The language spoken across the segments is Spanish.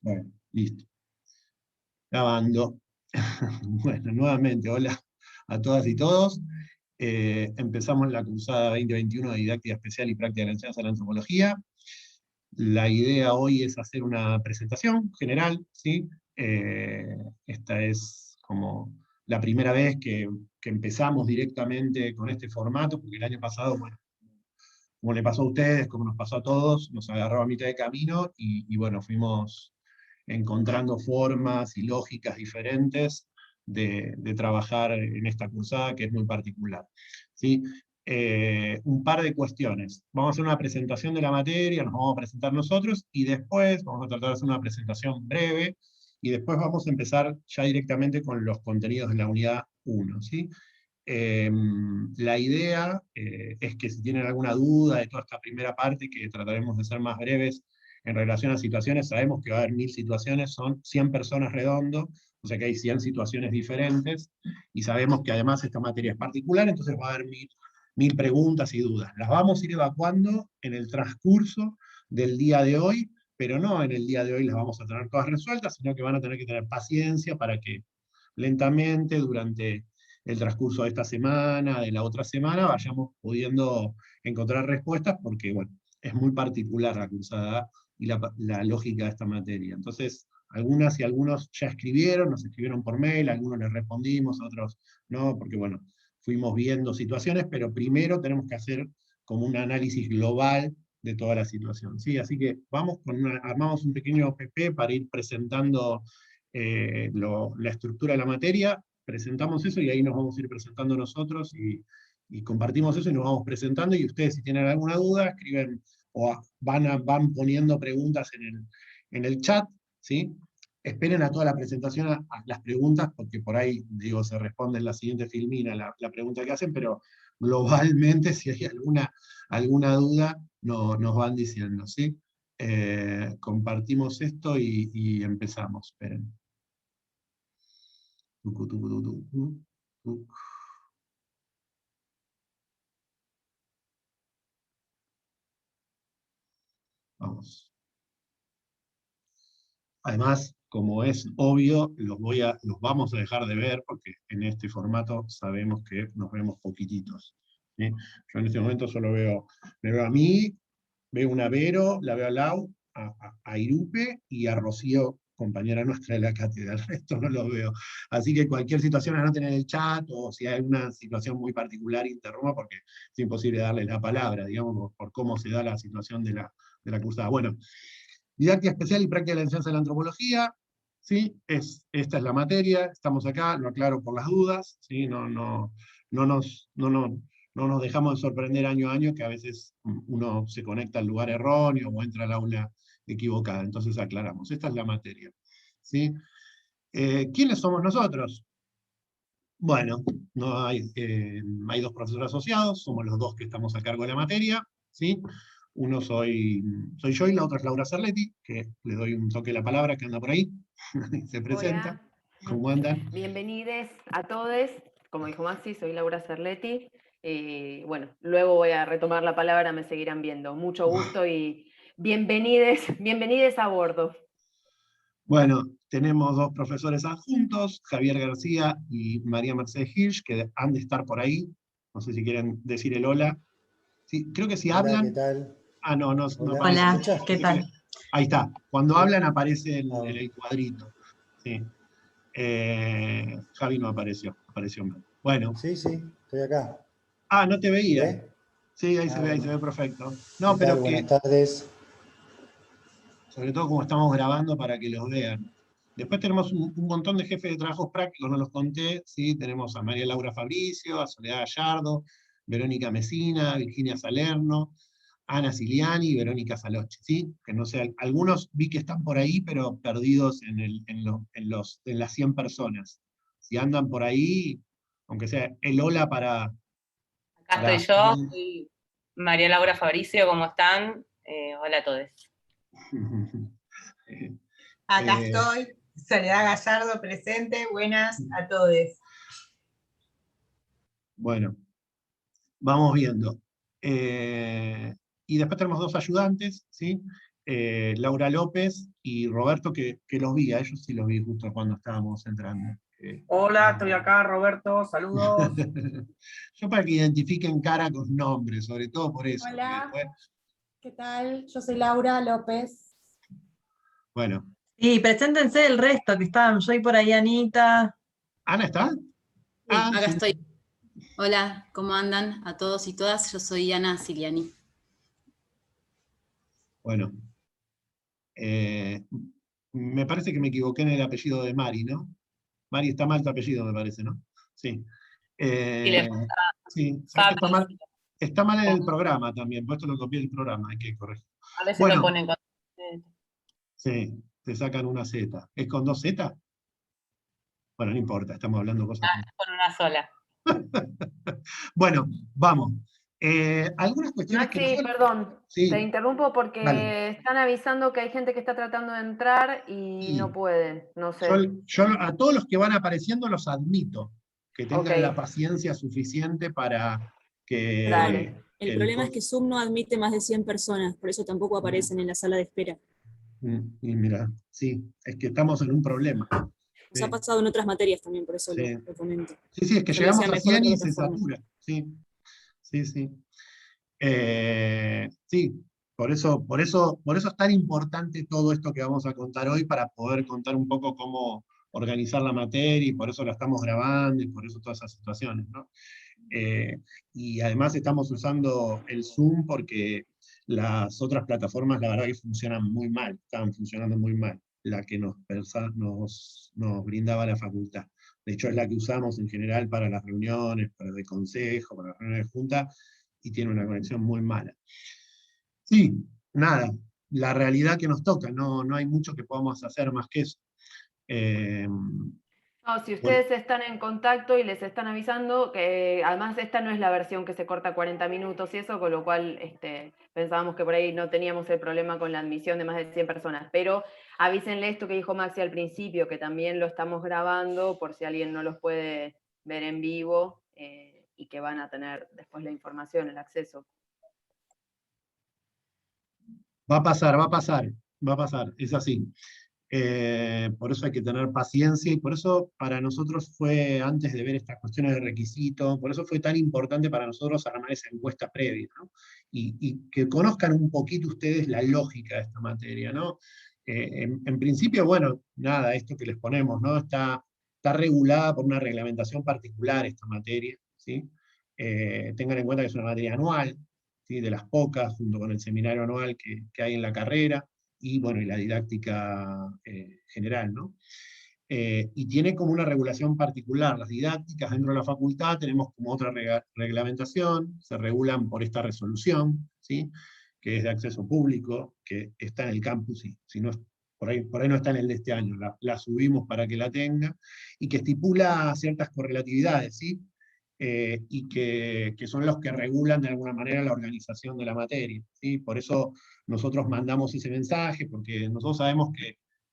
Bueno, listo. Grabando. Bueno, nuevamente, hola a todas y todos. Empezamos la cursada 2021 de Didáctica Especial y Práctica de la Enseñanza de la Antropología. La idea hoy es hacer una presentación general, ¿sí? Esta es como la primera vez que empezamos directamente con este formato, porque el año pasado, bueno, como le pasó a ustedes, como nos pasó a todos, nos agarró a mitad de camino y bueno, fuimos encontrando formas y lógicas diferentes de trabajar en esta cursada que es muy particular. ¿Sí? Un par de cuestiones. Vamos a hacer una presentación de la materia, nos vamos a presentar nosotros y después vamos a tratar de hacer una presentación breve y después vamos a empezar ya directamente con los contenidos de la unidad 1. ¿Sí? La idea es que si tienen alguna duda de toda esta primera parte, que trataremos de ser más breves en relación a situaciones, sabemos que va a haber 1000 situaciones, son 100 personas redondo, o sea que hay 100 situaciones diferentes, y sabemos que además esta materia es particular, entonces va a haber 1000 preguntas y dudas. Las vamos a ir evacuando en el transcurso del día de hoy, pero no en el día de hoy las vamos a tener todas resueltas, sino que van a tener que tener paciencia para que lentamente durante el transcurso de esta semana, de la otra semana, vayamos pudiendo encontrar respuestas, porque bueno, es muy particular la cursada y la lógica de esta materia. Entonces, algunas y algunos ya escribieron, nos escribieron por mail, algunos les respondimos, otros no, porque bueno, fuimos viendo situaciones, pero primero tenemos que hacer como un análisis global de toda la situación. ¿Sí? Así que vamos armamos un pequeño PP para ir presentando la estructura de la materia, presentamos eso y ahí nos vamos a ir presentando nosotros y compartimos eso y nos vamos presentando, y ustedes si tienen alguna duda escriben o van poniendo preguntas en el chat, ¿sí? Esperen a toda la presentación a las preguntas, porque por ahí, digo, se responde en la siguiente filmina la pregunta que hacen, pero globalmente si hay alguna duda nos van diciendo, ¿sí? Compartimos esto y empezamos, esperen. Vamos. Además, como es obvio, los vamos a dejar de ver porque en este formato sabemos que nos vemos poquititos. ¿Sí? Yo en este momento solo me veo a mí, veo una Vero, la veo a Lau, a Irupe y a Rocío, compañera nuestra de la cátedra. El resto no los veo. Así que cualquier situación anoten en el chat, o si hay una situación muy particular, interrumpa, porque es imposible darles la palabra, digamos, por cómo se da la situación de la cursada. Bueno, Didáctica Especial y Práctica de la Enseñanza de la Antropología, ¿sí? Esta es la materia, estamos acá, lo aclaro por las dudas, ¿sí? No nos dejamos de sorprender año a año, que a veces uno se conecta al lugar erróneo o entra al aula equivocada, entonces aclaramos, esta es la materia. ¿Sí? ¿Quiénes somos nosotros? Bueno, hay dos profesores asociados, somos los dos que estamos a cargo de la materia, ¿sí? Uno soy yo y la otra es Laura Cerletti, que le doy un toque de la palabra, que anda por ahí, se presenta. Hola, ¿Cómo andan? bienvenidos a todos. Como dijo Maxi, soy Laura Cerletti. Bueno, luego voy a retomar la palabra, me seguirán viendo. Mucho gusto y bienvenides a bordo. Bueno, tenemos dos profesores adjuntos, Javier García y María Mercedes Hirsch, que han de estar por ahí. No sé si quieren decir el hola. Sí, creo que si Hola, ¿qué hablan. tal? Ah, no Hola, ¿se aparece. Hola, escucha? ¿qué tal? Ahí está. Cuando ¿Sí? hablan aparece Ah, en bueno. el cuadrito. Sí. Javi no apareció mal. Bueno. Sí, estoy acá. No te ¿Se veía. ve? Sí, ahí Ah, se bueno. ve perfecto. ¿Qué No, tal? pero Buenas que, tardes. sobre todo como estamos grabando para que los vean. Después tenemos un montón de jefes de trabajos prácticos, no los conté, ¿sí? Tenemos a María Laura Fabricio, a Soledad Gallardo, Verónica Mesina, Virginia Salerno, Ana Siliani y Verónica Saloche, ¿sí? Que no sé, algunos vi que están por ahí, pero perdidos en las 100 personas. Si andan por ahí, aunque sea el hola Acá estoy yo, soy María Laura Fabricio, ¿cómo están? Hola a todos. Acá estoy, Soledad Gallardo presente, buenas a todos. Bueno, vamos viendo. Y después tenemos dos ayudantes, ¿sí? Laura López y Roberto, que los vi, a ellos sí los vi justo cuando estábamos entrando. Hola, estoy acá, Roberto, saludos. Yo para que identifiquen cara con nombres, sobre todo por eso. Hola, Después, ¿qué tal? Yo soy Laura López. bueno, Sí, preséntense el resto, que están, yo y por ahí Anita. ¿Ana está? Sí, Ah, acá sí. estoy. Hola, ¿cómo andan a todos y todas? Yo soy Ana Siliani. Bueno, me parece que me equivoqué en el apellido de Mari, ¿no? Mari, está mal tu apellido, me parece, ¿no? Sí. Sí, ¿sabes que está mal en el programa también, puesto lo copié del programa, hay que corregir. A veces Bueno. me ponen con... Sí, te sacan una Z. ¿Es con 2 Z? Bueno, no importa, estamos hablando cosas. con una sola. Bueno, vamos. Algunas cuestiones Maxi, que nosotros... perdón, Sí, te interrumpo porque dale. están avisando que hay gente que está tratando de entrar y Sí. no pueden, no sé. Yo a todos los que van apareciendo los admito, que tengan Ok. la paciencia suficiente para que... Dale. que El problema es que Zoom no admite más de 100 personas, por eso tampoco aparecen en la sala de espera. Y mira, sí, es que estamos en un problema. Nos ha pasado en otras materias también, por eso Sí. lo comento. Sí, es que Ojalá llegamos sea a mejor 100 y otra se plataforma. satura. Sí, sí, sí. Sí, por eso es tan importante todo esto que vamos a contar hoy, para poder contar un poco cómo organizar la materia, y por eso la estamos grabando, y por eso todas esas situaciones, ¿no? Y además estamos usando el Zoom porque las otras plataformas, la verdad que funcionan muy mal, estaban funcionando muy mal, la que nos brindaba la facultad. De hecho, es la que usamos en general para las reuniones, para el consejo, para las reuniones de junta, y tiene una conexión muy mala. Sí, nada, la realidad que nos toca, no hay mucho que podamos hacer más que eso. No, si ustedes están en contacto y les están avisando, que además esta no es la versión que se corta 40 minutos y eso, con lo cual pensábamos que por ahí no teníamos el problema con la admisión de más de 100 personas, pero avísenle esto que dijo Maxi al principio, que también lo estamos grabando por si alguien no los puede ver en vivo, y que van a tener después la información, el acceso. Va a pasar, es así. Por eso hay que tener paciencia, y por eso para nosotros fue, antes de ver estas cuestiones de requisitos, por eso fue tan importante para nosotros armar esa encuesta previa, ¿no? Y que conozcan un poquito ustedes la lógica de esta materia, ¿no? En principio, bueno, nada, esto que les ponemos, ¿no? Está regulada por una reglamentación particular esta materia, ¿sí? Tengan en cuenta que es una materia anual, ¿sí? De las pocas, junto con el seminario anual que hay en la carrera, y bueno, y la didáctica general, ¿no? Y tiene como una regulación particular. Las didácticas dentro de la facultad tenemos como otra reglamentación, se regulan por esta resolución, ¿sí? Que es de acceso público, que está en el campus, y si no, por ahí no está en el de este año, la subimos para que la tenga, y que estipula ciertas correlatividades, ¿sí? Y que son los que regulan de alguna manera la organización de la materia, ¿sí? Por eso nosotros mandamos ese mensaje, porque nosotros sabemos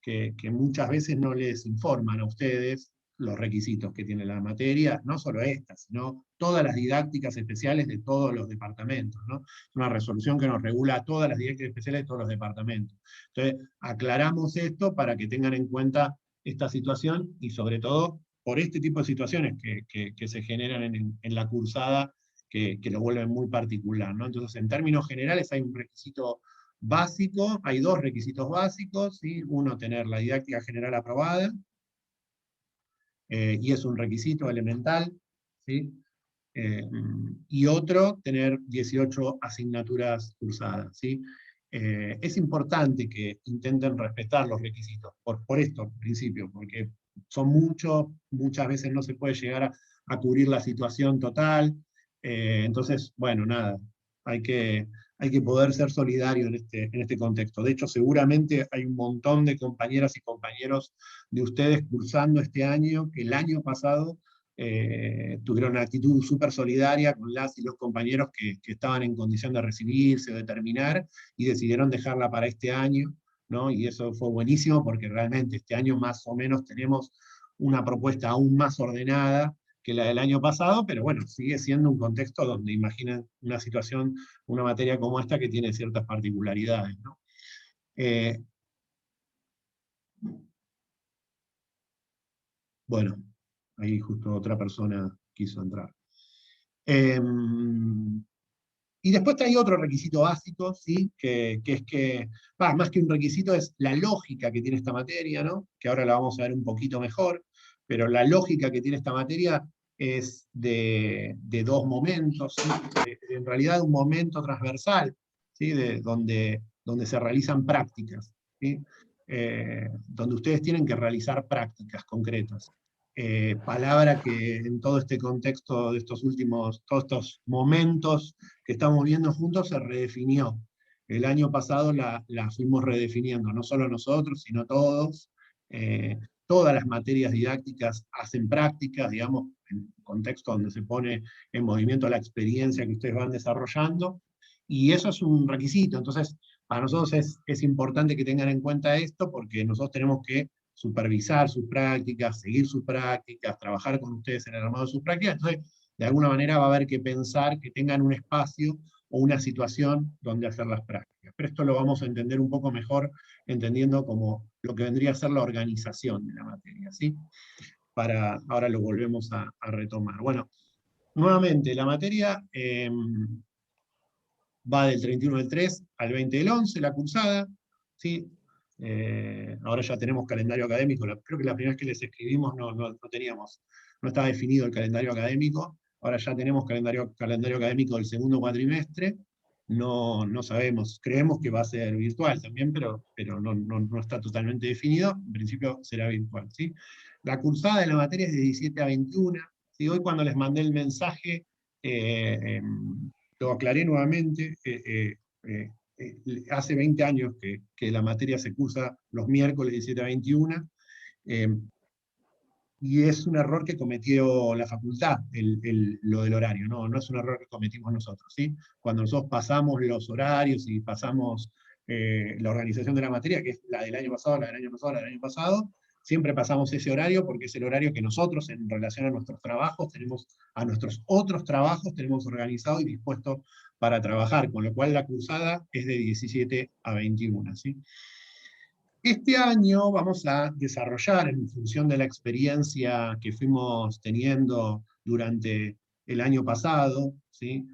que muchas veces no les informan a ustedes los requisitos que tiene la materia, no solo esta, sino todas las didácticas especiales de todos los departamentos, ¿no? Es una resolución que nos regula todas las didácticas especiales de todos los departamentos. Entonces, aclaramos esto para que tengan en cuenta esta situación, y sobre todo por este tipo de situaciones que se generan en la cursada, que lo vuelven muy particular, ¿no? Entonces, en términos generales, hay un requisito básico, hay 2 requisitos básicos, ¿sí? Uno, tener la didáctica general aprobada, y es un requisito elemental, ¿sí? Y otro, tener 18 asignaturas cursadas, ¿sí? Es importante que intenten respetar los requisitos, por esto, en principio, porque son muchos, muchas veces no se puede llegar a cubrir la situación total. Entonces, bueno, nada, hay que poder ser solidario en este contexto. De hecho, seguramente hay un montón de compañeras y compañeros de ustedes cursando este año, que el año pasado tuvieron una actitud súper solidaria con las y los compañeros que estaban en condición de recibirse o de terminar, y decidieron dejarla para este año, ¿no? Y eso fue buenísimo, porque realmente este año más o menos tenemos una propuesta aún más ordenada que la del año pasado, pero bueno, sigue siendo un contexto donde, imaginen, una situación, una materia como esta, que tiene ciertas particularidades, ¿no? Bueno, ahí justo otra persona quiso entrar. Y después hay otro requisito básico, ¿sí? que es que, más que un requisito, es la lógica que tiene esta materia, ¿no? Que ahora la vamos a ver un poquito mejor, pero la lógica que tiene esta materia es de dos momentos, ¿sí? En realidad un momento transversal, ¿sí? Donde se realizan prácticas, ¿sí? Donde ustedes tienen que realizar prácticas concretas. Palabra que en todo este contexto de todos estos momentos que estamos viendo juntos se redefinió. El año pasado la fuimos redefiniendo, no solo nosotros, sino todos. Todas las materias didácticas hacen prácticas, digamos, en un contexto donde se pone en movimiento la experiencia que ustedes van desarrollando, y eso es un requisito. Entonces, para nosotros es importante que tengan en cuenta esto, porque nosotros tenemos que supervisar sus prácticas, seguir sus prácticas, trabajar con ustedes en el armado de sus prácticas. Entonces, de alguna manera va a haber que pensar que tengan un espacio o una situación donde hacer las prácticas. Pero esto lo vamos a entender un poco mejor, entendiendo como lo que vendría a ser la organización de la materia, ¿sí? Ahora lo volvemos a retomar. Bueno, nuevamente, la materia va del 31 del 3 al 20 del 11, la cursada, ¿sí? Ahora ya tenemos calendario académico, creo que la primera vez que les escribimos no estaba definido el calendario académico, ahora ya tenemos calendario académico del segundo cuatrimestre, no sabemos, creemos que va a ser virtual también, pero no está totalmente definido, en principio será virtual, ¿sí? La cursada de la materia es de 17 a 21, ¿sí? Hoy cuando les mandé el mensaje, lo aclaré nuevamente, hace 20 años que la materia se cursa los miércoles 17 a 21, y es un error que cometió la facultad, lo del horario, no es un error que cometimos nosotros, ¿sí? Cuando nosotros pasamos los horarios y pasamos la organización de la materia, que es la del año pasado, la del año pasado, la del año pasado, siempre pasamos ese horario porque es el horario que nosotros, en relación a nuestros trabajos, a nuestros otros trabajos, tenemos organizado y dispuesto para trabajar, con lo cual la cursada es de 17 a 21, ¿sí? Este año vamos a desarrollar, en función de la experiencia que fuimos teniendo durante el año pasado, ¿sí?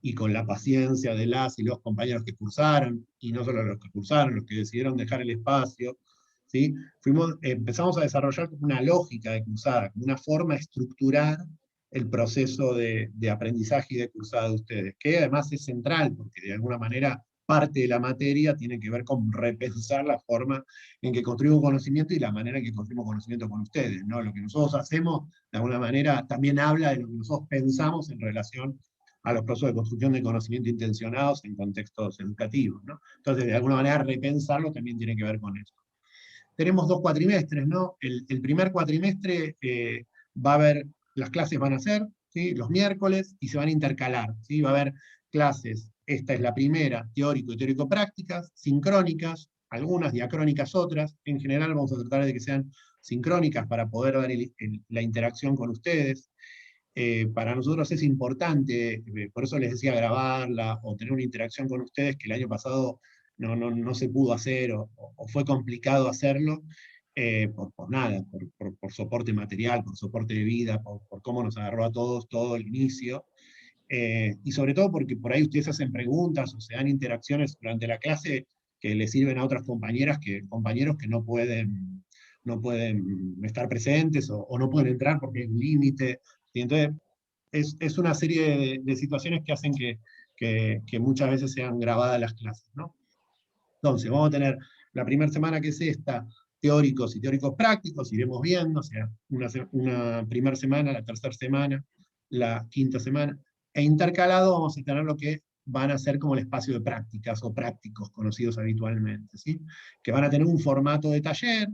Y con la paciencia de las y los compañeros que cursaron, y no solo los que cursaron, los que decidieron dejar el espacio, ¿sí? Empezamos a desarrollar una lógica de cursada, una forma de estructurar el proceso de aprendizaje y de cursada de ustedes, que además es central, porque de alguna manera parte de la materia tiene que ver con repensar la forma en que construimos conocimiento y la manera en que construimos conocimiento con ustedes, ¿no? Lo que nosotros hacemos, de alguna manera, también habla de lo que nosotros pensamos en relación a los procesos de construcción de conocimiento intencionados en contextos educativos, ¿no? Entonces, de alguna manera, repensarlo también tiene que ver con eso. Tenemos 2 cuatrimestres, ¿no? El primer cuatrimestre va a haber, las clases van a ser, ¿sí? Los miércoles, y se van a intercalar, ¿sí? Va a haber clases, esta es la primera, teórico y teórico-prácticas, sincrónicas, algunas, diacrónicas otras, en general vamos a tratar de que sean sincrónicas para poder dar la interacción con ustedes. Para nosotros es importante, por eso les decía grabarla o tener una interacción con ustedes, que el año pasado no se pudo hacer o fue complicado hacerlo, por nada, por soporte material, por soporte de vida, por cómo nos agarró a todos todo el inicio, y sobre todo porque por ahí ustedes hacen preguntas o se dan interacciones durante la clase que les sirven a otras compañeros que no pueden estar presentes o no pueden entrar porque hay un límite. Y entonces, es una serie de situaciones que hacen que muchas veces sean grabadas las clases, ¿no? Entonces, vamos a tener la primera semana, que es esta, teóricos y teóricos prácticos, iremos viendo, o sea, una primera semana, la tercera semana, la quinta semana, e intercalado vamos a tener lo que van a ser como el espacio de prácticas o prácticos conocidos habitualmente, ¿sí? Que van a tener un formato de taller,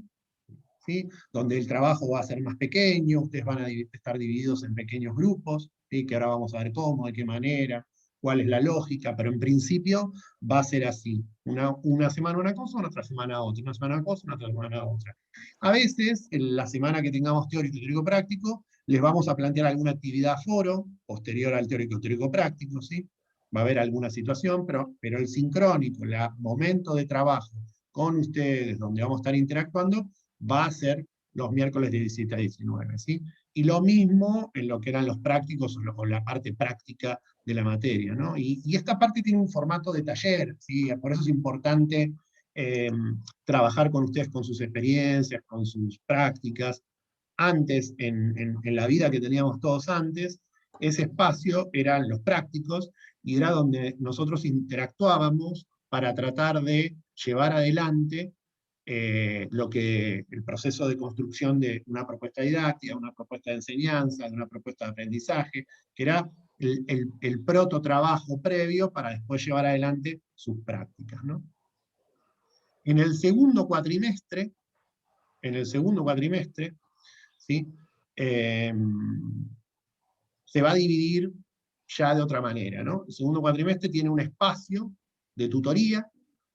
¿sí? Donde el trabajo va a ser más pequeño, ustedes van a estar divididos en pequeños grupos, ¿sí? Que ahora vamos a ver cómo, de qué manera, cuál es la lógica, pero en principio va a ser así. Una semana una cosa, otra semana otra, una semana una cosa, otra semana otra. A veces, en la semana que tengamos teórico y teórico práctico, les vamos a plantear alguna actividad foro, posterior al teórico y teórico práctico, ¿sí? Va a haber alguna situación, pero el sincrónico, el momento de trabajo con ustedes, donde vamos a estar interactuando, va a ser los miércoles de 17 a 19, ¿sí? Y lo mismo en lo que eran los prácticos o la parte práctica de la materia, ¿no? Y esta parte tiene un formato de taller, ¿sí? Por eso es importante trabajar con ustedes, con sus experiencias, con sus prácticas. Antes, en la vida que teníamos todos antes, ese espacio eran los prácticos, y era donde nosotros interactuábamos para tratar de llevar adelante el proceso de construcción de una propuesta didáctica, una propuesta de enseñanza, de una propuesta de aprendizaje, que era el prototrabajo previo para después llevar adelante sus prácticas, ¿no? En el segundo cuatrimestre, ¿sí? Se va a dividir ya de otra manera, ¿no? El segundo cuatrimestre tiene un espacio de tutoría,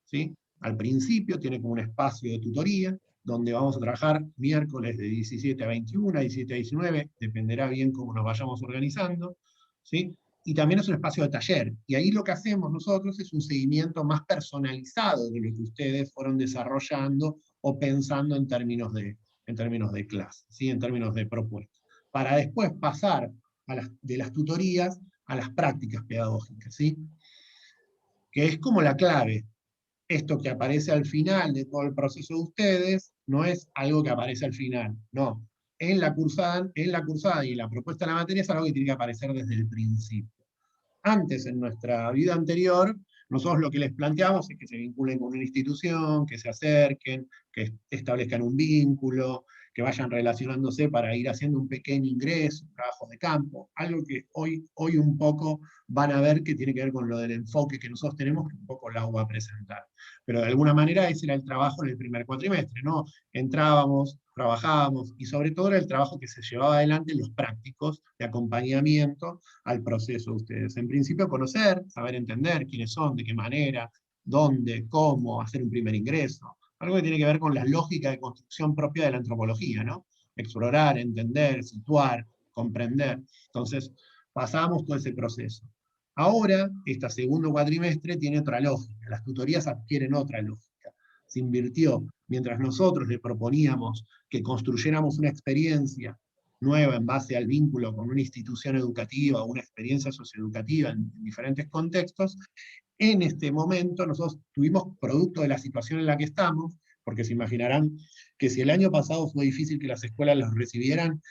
¿sí? Al principio tiene como un espacio de tutoría, donde vamos a trabajar miércoles de 17 a 21, 17 a 19, dependerá bien cómo nos vayamos organizando, ¿sí? Y también es un espacio de taller, y ahí lo que hacemos nosotros es un seguimiento más personalizado de lo que ustedes fueron desarrollando o pensando en términos de clase, ¿sí? En términos de propuestas, para después pasar de las tutorías a las prácticas pedagógicas, ¿sí? Que es como la clave. Esto que aparece al final de todo el proceso de ustedes no es algo que aparece al final, no. En la cursada y en la propuesta de la materia es algo que tiene que aparecer desde el principio. Antes, en nuestra vida anterior, nosotros lo que les planteamos es que se vinculen con una institución, que se acerquen, que establezcan un vínculo, que vayan relacionándose para ir haciendo un pequeño ingreso, trabajo de campo, algo que hoy un poco van a ver que tiene que ver con lo del enfoque que nosotros tenemos, que un poco Lau va a presentar. Pero de alguna manera ese era el trabajo en el primer cuatrimestre, ¿no? Entrábamos, trabajábamos, y sobre todo era el trabajo que se llevaba adelante en los prácticos de acompañamiento al proceso de ustedes. En principio conocer, saber entender quiénes son, de qué manera, dónde, cómo, hacer un primer ingreso. Algo que tiene que ver con la lógica de construcción propia de la antropología, ¿no? Explorar, entender, situar, comprender. Entonces, pasamos todo ese proceso. Ahora, este segundo cuatrimestre tiene otra lógica, las tutorías adquieren otra lógica. Se invirtió, mientras nosotros le proponíamos que construyéramos una experiencia nueva en base al vínculo con una institución educativa o una experiencia socioeducativa en diferentes contextos, en este momento nosotros tuvimos, producto de la situación en la que estamos, porque se imaginarán que si el año pasado fue difícil que las escuelas los recibieran,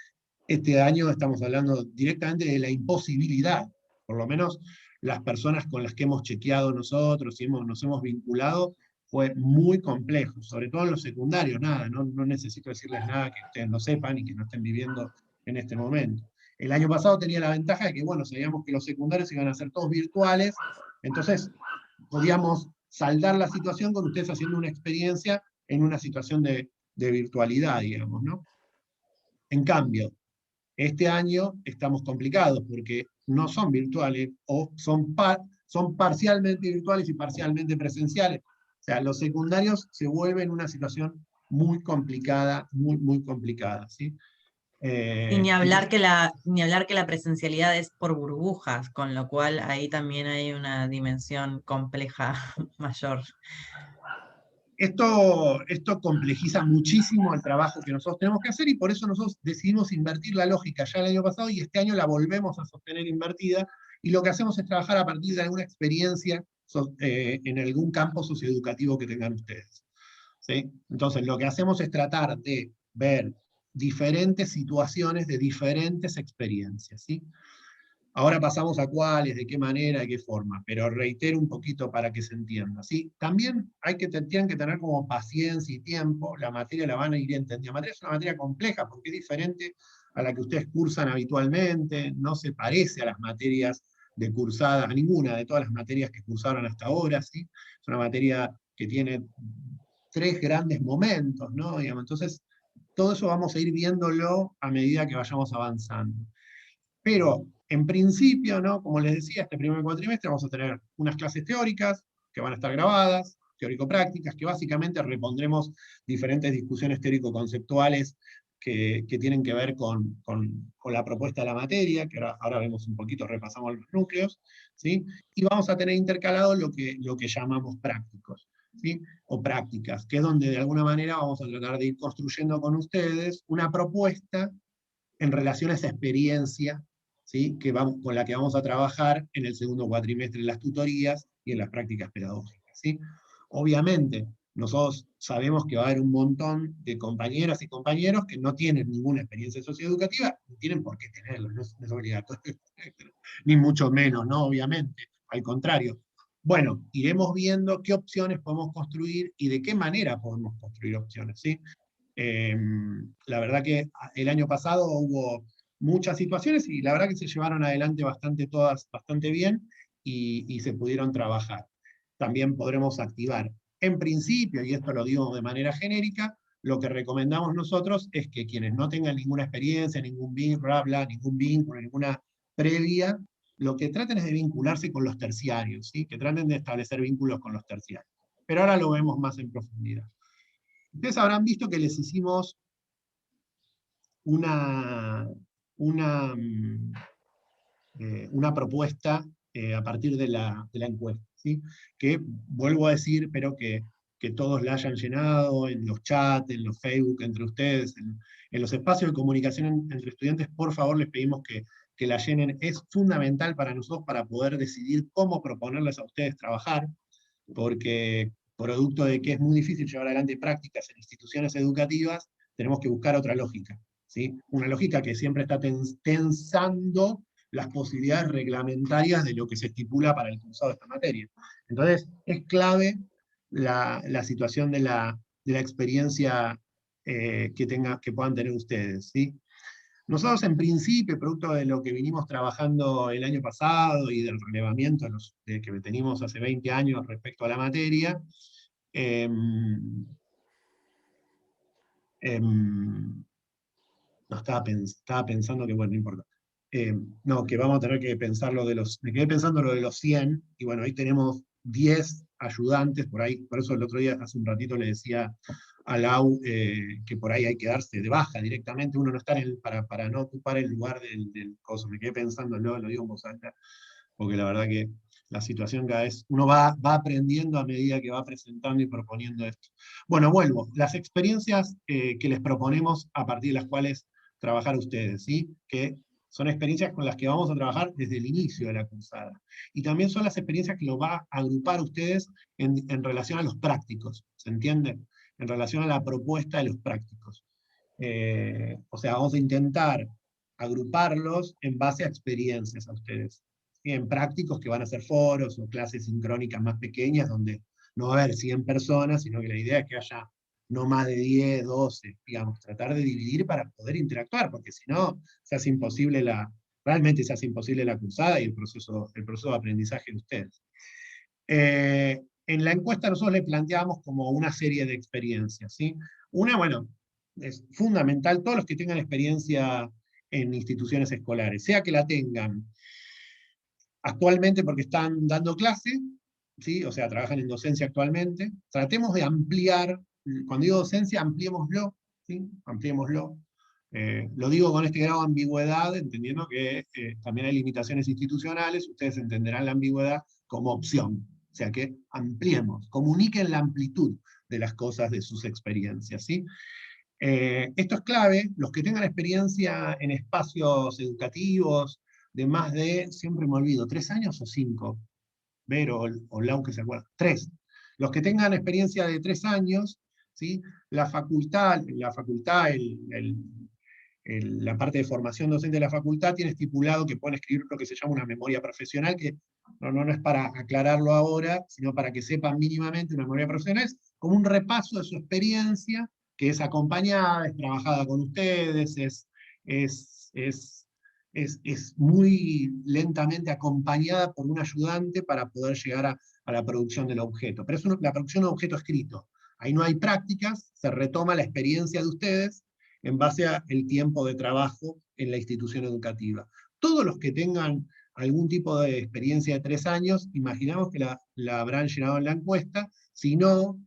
este año estamos hablando directamente de la imposibilidad, por lo menos las personas con las que hemos chequeado nosotros y nos hemos vinculado, fue muy complejo, sobre todo en los secundarios, no necesito decirles nada que ustedes no sepan y que no estén viviendo en este momento. El año pasado tenía la ventaja de que, bueno, sabíamos que los secundarios iban a ser todos virtuales, entonces podíamos saldar la situación con ustedes haciendo una experiencia en una situación de virtualidad, digamos, ¿no? En cambio, este año estamos complicados porque no son virtuales, o son parcialmente virtuales y parcialmente presenciales. O sea, los secundarios se vuelven una situación muy complicada, muy complicada, ¿sí? Y ni hablar que la presencialidad es por burbujas, con lo cual ahí también hay una dimensión compleja mayor. Esto complejiza muchísimo el trabajo que nosotros tenemos que hacer, y por eso nosotros decidimos invertir la lógica ya el año pasado, y este año la volvemos a sostener invertida, y lo que hacemos es trabajar a partir de alguna experiencia en algún campo socioeducativo que tengan ustedes, ¿sí? Entonces lo que hacemos es tratar de ver diferentes situaciones de diferentes experiencias, ¿sí? Ahora pasamos a cuáles, de qué manera, de qué forma, pero reitero un poquito para que se entienda, ¿sí? También tienen que tener como paciencia y tiempo, la materia la van a ir entendiendo. La materia es una materia compleja porque es diferente a la que ustedes cursan habitualmente, no se parece a las materias de cursada, a ninguna de todas las materias que cursaron hasta ahora, ¿sí? Es una materia que tiene 3 grandes momentos, ¿no? Digamos, entonces, todo eso vamos a ir viéndolo a medida que vayamos avanzando. Pero, en principio, ¿no? Como les decía, este primer cuatrimestre vamos a tener unas clases teóricas que van a estar grabadas, teórico-prácticas, que básicamente repondremos diferentes discusiones teórico-conceptuales que tienen que ver con la propuesta de la materia, que ahora vemos un poquito, repasamos los núcleos, ¿sí? Y vamos a tener intercalado lo que llamamos prácticos. ¿sí? O prácticas, que es donde de alguna manera vamos a tratar de ir construyendo con ustedes una propuesta en relación a esa experiencia, ¿sí? Con la que vamos a trabajar en el segundo cuatrimestre en las tutorías y en las prácticas pedagógicas, ¿sí? Obviamente, nosotros sabemos que va a haber un montón de compañeras y compañeros que no tienen ninguna experiencia socioeducativa, no tienen por qué tenerlo, no es obligatorio, ni mucho menos, ¿no? Obviamente, al contrario. Bueno, iremos viendo qué opciones podemos construir y de qué manera podemos construir opciones, ¿sí? La verdad que el año pasado hubo muchas situaciones y la verdad que se llevaron adelante todas bastante bien y se pudieron trabajar. También podremos activar. En principio, y esto lo digo de manera genérica, lo que recomendamos nosotros es que quienes no tengan ninguna experiencia, ningún vínculo, ninguna previa, lo que traten es de vincularse con los terciarios, ¿sí? Que traten de establecer vínculos con los terciarios. Pero ahora lo vemos más en profundidad. Ustedes habrán visto que les hicimos una propuesta a partir de la encuesta, ¿sí? Que vuelvo a decir, pero que todos la hayan llenado en los chats, en los Facebook, entre ustedes, en los espacios de comunicación entre estudiantes, por favor les pedimos que la llenen. Es fundamental para nosotros para poder decidir cómo proponerles a ustedes trabajar, porque producto de que es muy difícil llevar adelante prácticas en instituciones educativas, tenemos que buscar otra lógica, ¿sí? Una lógica que siempre está tensando las posibilidades reglamentarias de lo que se estipula para el cursado de esta materia. Entonces, es clave la situación de la experiencia que puedan tener ustedes, ¿sí? Nosotros en principio, producto de lo que vinimos trabajando el año pasado y del relevamiento que tenemos hace 20 años respecto a la materia, no, estaba pensando que, bueno, no importa. No, que vamos a tener que pensar me quedé pensando lo de los 100, y bueno, ahí tenemos 10 ayudantes, por eso el otro día, hace un ratito le decía a Lau que por ahí hay que darse de baja directamente, uno no está para no ocupar el lugar del coso. Me quedé pensando, lo digo en voz alta, porque la verdad que la situación cada vez, uno va aprendiendo a medida que va presentando y proponiendo esto. Bueno, vuelvo, las experiencias que les proponemos a partir de las cuales trabajar ustedes, ¿sí? Que son experiencias con las que vamos a trabajar desde el inicio de la cursada. Y también son las experiencias que lo va a agrupar ustedes en relación a los prácticos, ¿se entiende? En relación a la propuesta de los prácticos. O sea, vamos a intentar agruparlos en base a experiencias a ustedes. ¿Sí? En prácticos que van a ser foros o clases sincrónicas más pequeñas, donde no va a haber 100 personas, sino que la idea es que haya no más de 10, 12, digamos, tratar de dividir para poder interactuar, porque si no, realmente se hace imposible la cursada y el proceso de aprendizaje de ustedes. En la encuesta nosotros le planteamos como una serie de experiencias, ¿sí? Una, bueno, es fundamental, todos los que tengan experiencia en instituciones escolares, sea que la tengan actualmente porque están dando clase, ¿sí? O sea, trabajan en docencia actualmente, tratemos de ampliar, cuando digo docencia, ampliémoslo, ¿sí? Ampliémoslo. Lo digo con este grado de ambigüedad, entendiendo que también hay limitaciones institucionales, ustedes entenderán la ambigüedad como opción. O sea que ampliemos, comuniquen la amplitud de las cosas, de sus experiencias, ¿sí? Esto es clave, los que tengan experiencia en espacios educativos de más de, siempre me olvido, 3 años o 5, Vero o Lau que se acuerda, 3. Los que tengan experiencia de 3 años, ¿sí? La facultad, la parte de formación docente de la facultad tiene estipulado que pueden escribir lo que se llama una memoria profesional, que no es para aclararlo ahora, sino para que sepan mínimamente. Una memoria profesional es como un repaso de su experiencia, que es acompañada, es trabajada con ustedes, es muy lentamente acompañada por un ayudante para poder llegar a la producción del objeto. Pero es la producción de objeto escrito. Ahí no hay prácticas, se retoma la experiencia de ustedes en base al tiempo de trabajo en la institución educativa. Todos los que tengan algún tipo de experiencia de 3 años, imaginamos que la habrán llenado en la encuesta. Si no,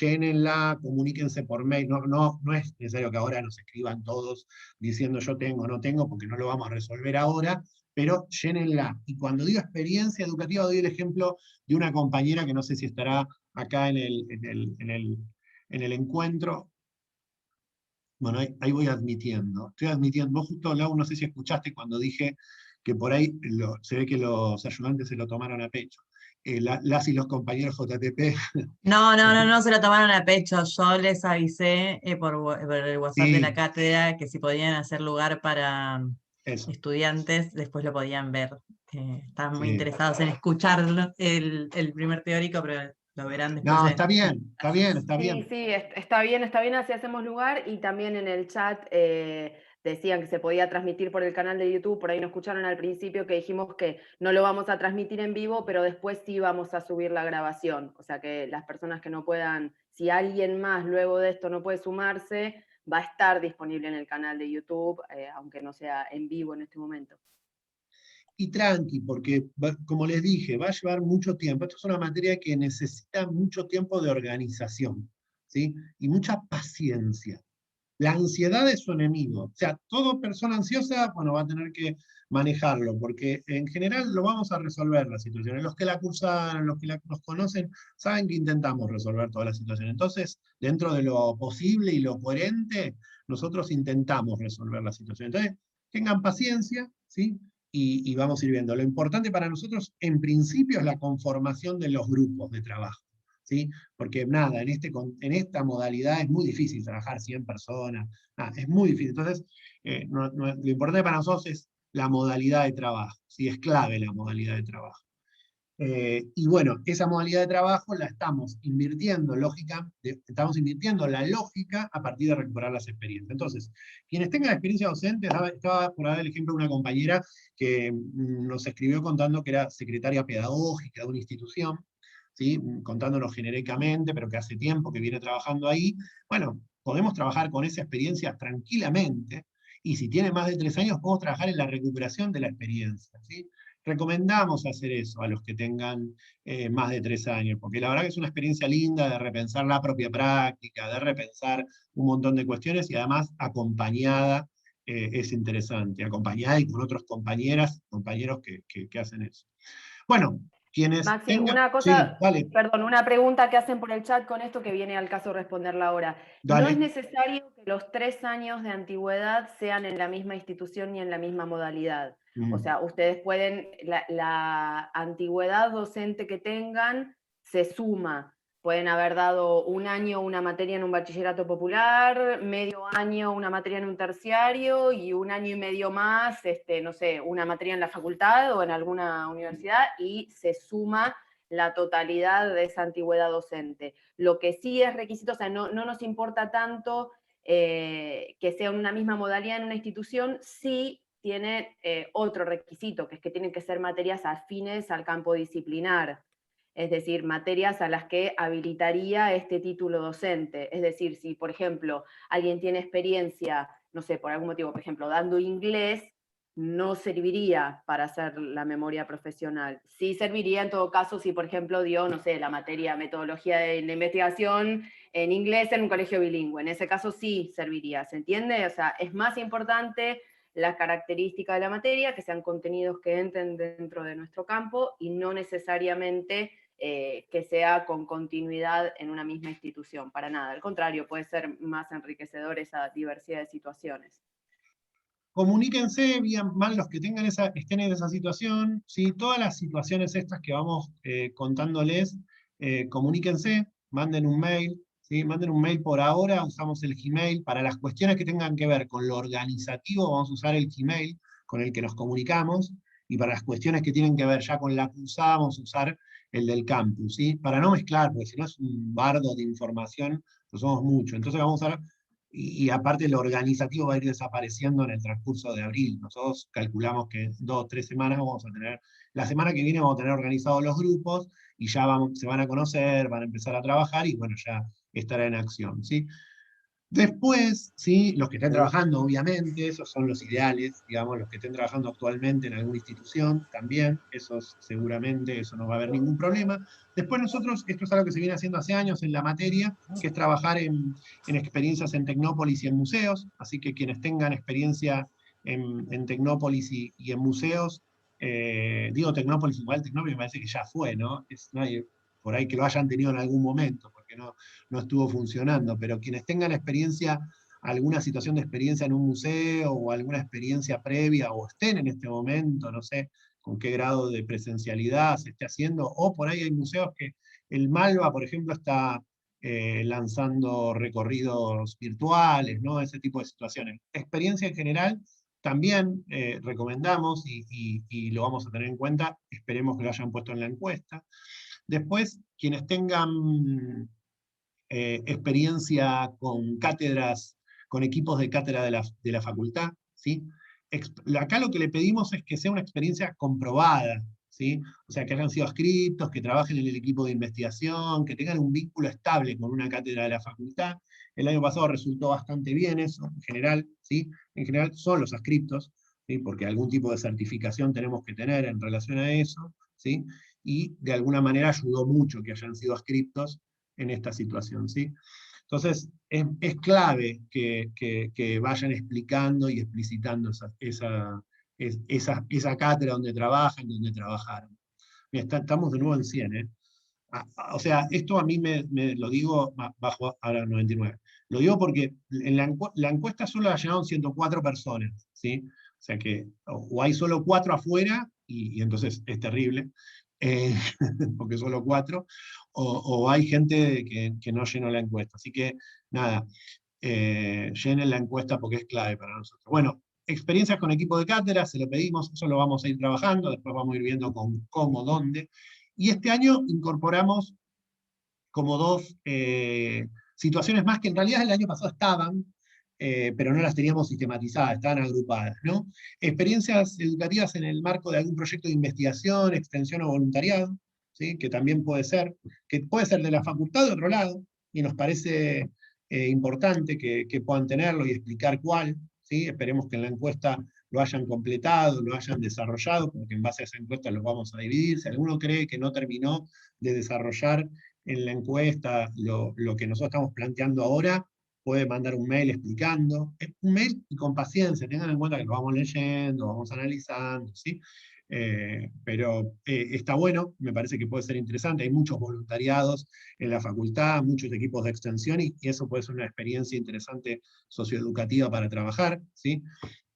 llénenla, comuníquense por mail. No es necesario que ahora nos escriban todos diciendo yo tengo o no tengo, porque no lo vamos a resolver ahora, pero llénenla. Y cuando digo experiencia educativa, doy el ejemplo de una compañera que no sé si estará acá en el encuentro. Bueno, ahí voy admitiendo. Estoy admitiendo. Vos justo, Lau, no sé si escuchaste cuando dije que por ahí se ve que los ayudantes se lo tomaron a pecho. Las y los compañeros JTP. No se lo tomaron a pecho. Yo les avisé por el WhatsApp de la Sí, cátedra que si podían hacer lugar para eso. estudiantes, después lo podían ver. Estaban muy Sí. interesados en escuchar el primer teórico, pero lo verán después No, en está bien, está bien, está Sí, bien. sí, está bien, así hacemos lugar. Y también en el chat decían que se podía transmitir por el canal de YouTube, por ahí nos escucharon al principio que dijimos que no lo vamos a transmitir en vivo, pero después sí vamos a subir la grabación. O sea que las personas que no puedan, si alguien más luego de esto no puede sumarse, va a estar disponible en el canal de YouTube, aunque no sea en vivo en este momento. Y tranqui, porque como les dije, va a llevar mucho tiempo. Esto es una materia que necesita mucho tiempo de organización, ¿sí? Y mucha paciencia. La ansiedad es su enemigo. O sea, toda persona ansiosa, bueno, va a tener que manejarlo, porque en general lo vamos a resolver las situaciones. Los que la cursan, los que nos conocen, saben que intentamos resolver todas las situaciones. Entonces, dentro de lo posible y lo coherente, nosotros intentamos resolver la situación. Entonces, tengan paciencia, ¿sí? Y vamos a ir viendo. Lo importante para nosotros, en principio, es la conformación de los grupos de trabajo, ¿sí? Porque nada, en esta modalidad es muy difícil trabajar 100 personas, es muy difícil. Entonces, lo importante para nosotros es la modalidad de trabajo, ¿sí? Es clave la modalidad de trabajo. Y bueno, esa modalidad de trabajo la estamos invirtiendo, estamos invirtiendo la lógica a partir de recuperar las experiencias. Entonces, quienes tengan experiencia docente, estaba por dar el ejemplo de una compañera que nos escribió contando que era secretaria pedagógica de una institución, ¿sí? Contándonos genéricamente, pero que hace tiempo que viene trabajando ahí. Bueno, podemos trabajar con esa experiencia tranquilamente, y si tiene más de 3 años, podemos trabajar en la recuperación de la experiencia, ¿sí? Recomendamos hacer eso a los que tengan más de 3 años, porque la verdad que es una experiencia linda de repensar la propia práctica, de repensar un montón de cuestiones, y además acompañada es interesante, acompañada y con otros compañeros que hacen eso. Bueno, quienes Maxi, tengan... una Sí, cosa, dale, perdón, una pregunta que hacen por el chat con esto que viene al caso responderla ahora. No es dale. necesario que los 3 años de antigüedad sean en la misma institución ni en la misma modalidad. O sea, ustedes pueden, la antigüedad docente que tengan se suma. Pueden haber dado 1 año una materia en un bachillerato popular, medio año una materia en un terciario y 1 año y medio más, no sé, una materia en la facultad o en alguna universidad, y se suma la totalidad de esa antigüedad docente. Lo que sí es requisito, o sea, no nos importa tanto que sea una misma modalidad en una institución, sí tiene otro requisito, que es que tienen que ser materias afines al campo disciplinar. Es decir, materias a las que habilitaría este título docente. Es decir, si, por ejemplo, alguien tiene experiencia, no sé, por algún motivo, por ejemplo, dando inglés, no serviría para hacer la memoria profesional. Sí serviría en todo caso si, por ejemplo, dio, no sé, la materia metodología de la investigación en inglés en un colegio bilingüe. En ese caso sí serviría, ¿se entiende? O sea, es más importante las características de la materia, que sean contenidos que entren dentro de nuestro campo y no necesariamente que sea con continuidad en una misma institución, para nada. Al contrario, puede ser más enriquecedor esa diversidad de situaciones. Comuníquense bien mal los que estén en esa situación, ¿sí? Todas las situaciones estas que vamos contándoles, comuníquense, manden un mail, ¿sí? Manden un mail. Por ahora usamos el Gmail. Para las cuestiones que tengan que ver con lo organizativo vamos a usar el Gmail con el que nos comunicamos, y para las cuestiones que tienen que ver ya con la cursada vamos a usar el del campus, ¿sí? Para no mezclar, porque si no es un bardo de información, lo somos mucho. Entonces vamos a ver. Y aparte lo organizativo va a ir desapareciendo en el transcurso de abril. Nosotros calculamos que 2 o 3 semanas vamos a tener, la semana que viene vamos a tener organizados los grupos, y ya se van a conocer, van a empezar a trabajar, y bueno, ya estará en acción, ¿sí? Después, ¿sí? Los que estén trabajando, obviamente, esos son los ideales, digamos, los que estén trabajando actualmente en alguna institución, también, esos seguramente, eso no va a haber ningún problema. Después nosotros, esto es algo que se viene haciendo hace años en la materia, que es trabajar en experiencias en Tecnópolis y en museos, así que quienes tengan experiencia en Tecnópolis y en museos, digo Tecnópolis, igual Tecnópolis me parece que ya fue, ¿no? por ahí que lo hayan tenido en algún momento, porque no estuvo funcionando, pero quienes tengan experiencia, alguna situación de experiencia en un museo, o alguna experiencia previa, o estén en este momento, no sé con qué grado de presencialidad se esté haciendo, o por ahí hay museos que el Malva, por ejemplo, está lanzando recorridos virtuales, ¿no? Ese tipo de situaciones. Experiencia en general, también recomendamos y lo vamos a tener en cuenta, esperemos que lo hayan puesto en la encuesta. Después, quienes tengan experiencia con cátedras, con equipos de cátedra de la facultad, ¿sí? Acá lo que le pedimos es que sea una experiencia comprobada, ¿sí? O sea, que hayan sido adscritos, que trabajen en el equipo de investigación, que tengan un vínculo estable con una cátedra de la facultad. El año pasado resultó bastante bien eso, en general, ¿sí? En general son los adscriptos, ¿sí? Porque algún tipo de certificación tenemos que tener en relación a eso, ¿sí? Y de alguna manera ayudó mucho que hayan sido adscriptos en esta situación, ¿sí? Entonces, es clave que vayan explicando y explicitando esa cátedra donde trabajan, donde trabajaron. Mira, estamos de nuevo en 100, ¿eh? O sea, esto a mí me lo digo bajo ahora 99. Lo digo porque en la encuesta solo la llenaron 104 personas, ¿sí? O sea que o hay solo 4 afuera, y entonces es terrible, porque solo 4, o hay gente que no llenó la encuesta. Así que, nada, llenen la encuesta porque es clave para nosotros. Bueno, experiencias con equipo de cátedra, se lo pedimos, eso lo vamos a ir trabajando, después vamos a ir viendo con cómo, dónde. Y este año incorporamos como 2 situaciones más que en realidad el año pasado estaban, pero no las teníamos sistematizadas, estaban agrupadas, ¿no? Experiencias educativas en el marco de algún proyecto de investigación, extensión o voluntariado, ¿sí? Que también puede ser de la facultad de otro lado, y nos parece importante que puedan tenerlo y explicar cuál, ¿sí? Esperemos que en la encuesta lo hayan completado, lo hayan desarrollado, porque en base a esa encuesta los vamos a dividir. Si alguno cree que no terminó de desarrollar en la encuesta lo que nosotros estamos planteando ahora, puede mandar un mail explicando. Un mail y con paciencia, tengan en cuenta que lo vamos leyendo, vamos analizando, ¿sí? Pero está bueno, me parece que puede ser interesante. Hay muchos voluntariados en la facultad, muchos equipos de extensión, y eso puede ser una experiencia interesante socioeducativa para trabajar, ¿sí?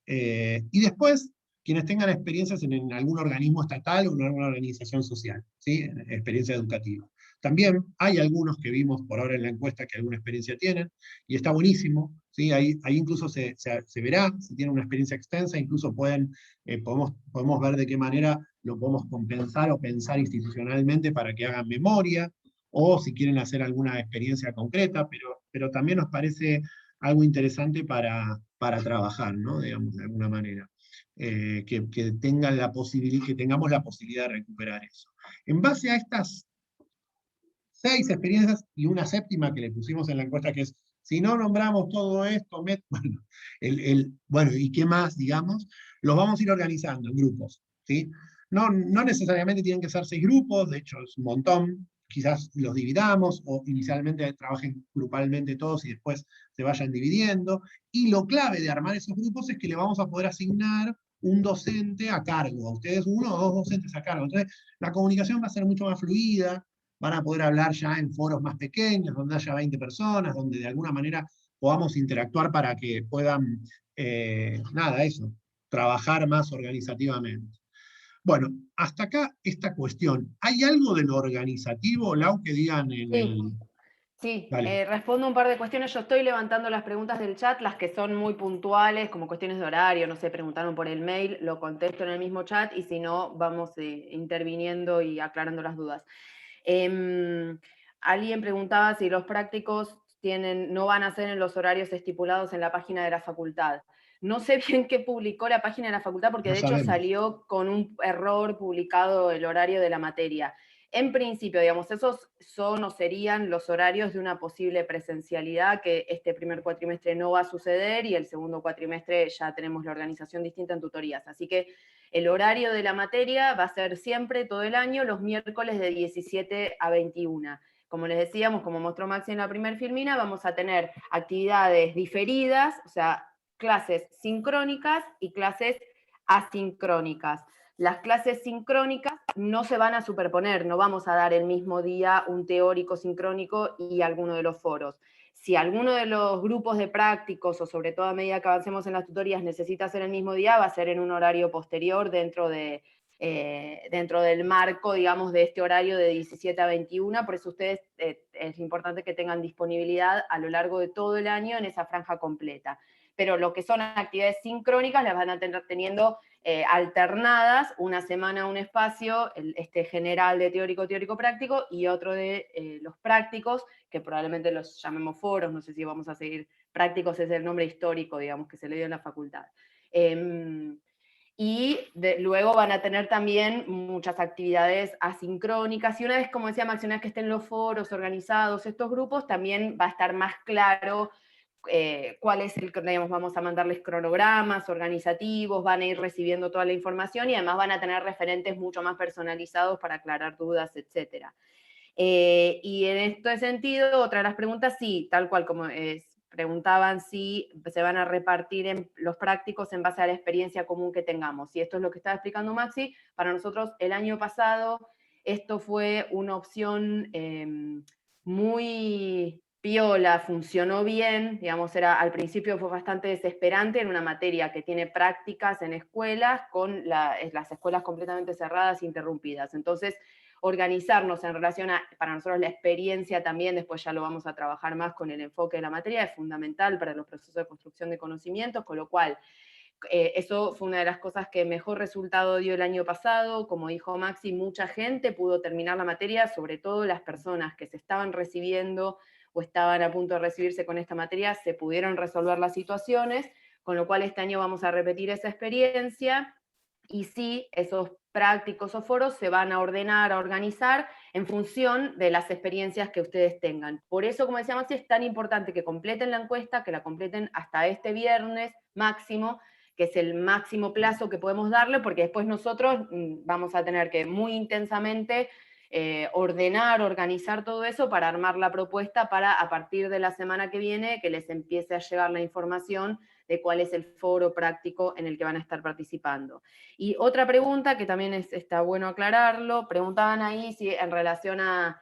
Y después, quienes tengan experiencias en algún organismo estatal o en alguna organización social, ¿sí? Experiencia educativa. También hay algunos que vimos por ahora en la encuesta que alguna experiencia tienen, y está buenísimo, ¿sí? Ahí incluso se verá si tienen una experiencia extensa, incluso podemos ver de qué manera lo podemos compensar o pensar institucionalmente para que hagan memoria, o si quieren hacer alguna experiencia concreta, pero también nos parece algo interesante para trabajar, ¿no? Digamos, de alguna manera. Que tengamos la posibilidad de recuperar eso. En base a estas 6 experiencias y una séptima que le pusimos en la encuesta, que es, si no nombramos todo esto, bueno, ¿y qué más, digamos? Los vamos a ir organizando en grupos, ¿sí? No necesariamente tienen que ser 6 grupos, de hecho es un montón, quizás los dividamos, o inicialmente trabajen grupalmente todos y después se vayan dividiendo, y lo clave de armar esos grupos es que le vamos a poder asignar un docente a cargo, a ustedes 1 o 2 docentes a cargo. Entonces, la comunicación va a ser mucho más fluida, van a poder hablar ya en foros más pequeños, donde haya 20 personas, donde de alguna manera podamos interactuar para que puedan, trabajar más organizativamente. Bueno, hasta acá esta cuestión. ¿Hay algo de lo organizativo, Lau, que digan en el... Sí, respondo un par de cuestiones. Yo estoy levantando las preguntas del chat, las que son muy puntuales, como cuestiones de horario, no sé, preguntaron por el mail, lo contesto en el mismo chat, y si no, vamos interviniendo y aclarando las dudas. Alguien preguntaba si los prácticos no van a ser en los horarios estipulados en la página de la facultad. No sé bien qué publicó la página de la facultad, porque de hecho salió con un error publicado el horario de la materia. En principio, digamos, esos son o serían los horarios de una posible presencialidad, que este primer cuatrimestre no va a suceder, y el segundo cuatrimestre ya tenemos la organización distinta en tutorías. Así que el horario de la materia va a ser siempre, todo el año, los miércoles de 17 a 21. Como les decíamos, como mostró Maxi en la primer filmina, vamos a tener actividades diferidas, o sea, clases sincrónicas y clases asincrónicas. Las clases sincrónicas no se van a superponer, no vamos a dar el mismo día un teórico sincrónico y alguno de los foros. Si alguno de los grupos de prácticos, o sobre todo a medida que avancemos en las tutorías, necesita hacer el mismo día, va a ser en un horario posterior dentro del marco, digamos, de este horario de 17 a 21, por eso ustedes es importante que tengan disponibilidad a lo largo de todo el año en esa franja completa. Pero lo que son actividades sincrónicas las van a tener teniendo alternadas, una semana un espacio, este general de teórico-práctico, y otro de los prácticos, que probablemente los llamemos foros, no sé si vamos a seguir, prácticos es el nombre histórico, digamos, que se le dio en la facultad. Y luego van a tener también muchas actividades asincrónicas, y una vez, como decía Maxi, una vez que estén los foros organizados, estos grupos, también va a estar más claro cuál es digamos, vamos a mandarles cronogramas organizativos, van a ir recibiendo toda la información, y además van a tener referentes mucho más personalizados para aclarar dudas, etc. Y en este sentido, otra de las preguntas, sí, tal cual como preguntaban si se van a repartir los prácticos en base a la experiencia común que tengamos. Y esto es lo que estaba explicando Maxi. Para nosotros, el año pasado, esto fue una opción muy piola, funcionó bien, digamos, al principio fue bastante desesperante en una materia que tiene prácticas en escuelas, con las escuelas completamente cerradas e interrumpidas. Entonces, organizarnos en relación a, para nosotros la experiencia también, después ya lo vamos a trabajar más con el enfoque de la materia, es fundamental para los procesos de construcción de conocimientos, con lo cual eso fue una de las cosas que mejor resultado dio el año pasado. Como dijo Maxi, mucha gente pudo terminar la materia, sobre todo las personas que se estaban recibiendo o estaban a punto de recibirse con esta materia, se pudieron resolver las situaciones, con lo cual este año vamos a repetir esa experiencia, y sí, esos prácticos o foros se van a ordenar, a organizar en función de las experiencias que ustedes tengan. Por eso, como decía Maxi, es tan importante que completen la encuesta, que la completen hasta este viernes máximo, que es el máximo plazo que podemos darle, porque después nosotros vamos a tener que muy intensamente ordenar, organizar todo eso para armar la propuesta para, a partir de la semana que viene, que les empiece a llegar la información de cuál es el foro práctico en el que van a estar participando. Y otra pregunta que también está bueno aclararlo, preguntaban ahí si en relación a